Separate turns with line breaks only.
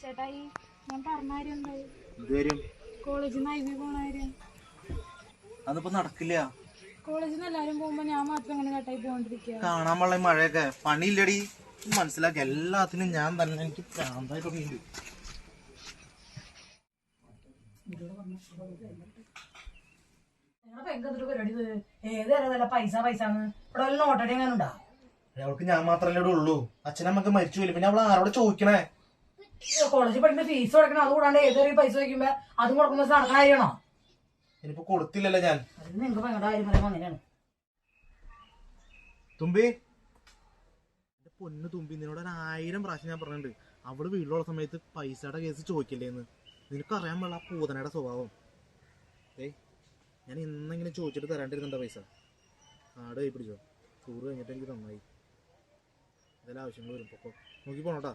ചേട്ടായി ഞാൻ പറഞ്ഞ കാര്യം എന്തായി?
ഇതുവരും
കോളേജിൽ നിന്ന് ഐവി പോണ കാര്യം.
അതിപ്പോ നടക്കില്ല.
കോളേജിൽ നിന്ന് എല്ലാരും പോകുമ്പോ ഞാൻ മാത്രം അങ്ങനെ കട്ടായി പോകണ്ടിരിക്കുക.
കാണാൻ പാടില്ല മഴയൊക്കെ. പണിയില്ലടി, മനസ്സിലാക്കി. എല്ലാത്തിനും ഞാൻ തന്നെ. എനിക്ക് പ്രാന്തായി തുടങ്ങിയിട്ടുണ്ട്. അവൾക്ക് ഞാൻ മാത്രല്ലേ ഇവിടെ ഉള്ളൂ. അച്ഛനമ്മക്ക് മരിച്ചു പോയില്ല, പിന്നെ അവൾ ആരോട് ചോദിക്കണേ?
കോളേജിൽ പഠിക്കുന്ന ഫീസ് കൊടുക്കണം, അത് കൂടാണ്ട് ഏതൊരു പൈസ വയ്ക്കുമ്പോ അതും കൊടുക്കുമ്പോ നടക്കണ കാര്യമാണോ?
ഇനിയിപ്പോ കൊടുത്തില്ലല്ലോ ഞാൻ.
അത് നിങ്ങൾക്ക് ഭയങ്കര കാര്യം പറയുമ്പോ അങ്ങനെയാണ്.
തുമ്പി, എന്റെ പൊന്ന് തുമ്പി, നിന്നോട് 1000 പ്രാവശ്യം ഞാൻ പറഞ്ഞിട്ടുണ്ട് അവള് വീട്ടിലുള്ള സമയത്ത് പൈസയുടെ കേസ് ചോദിക്കില്ലേന്ന്. നിനക്കറിയാൻ പാടില്ല ആ പൂതനയുടെ സ്വഭാവം. ഞാൻ ഇന്നെങ്കിലും ചോദിച്ചിട്ട് തരാണ്ടിരുന്നുണ്ടോ പൈസ? കാർഡ് കൈ പിടിച്ചോ. ടൂറ് കഴിഞ്ഞിട്ട് എനിക്ക് നന്നായി. എന്തെങ്കിലും ആവശ്യങ്ങൾ വരും. പൊക്കോ, നോക്കി പോണോട്ടാ.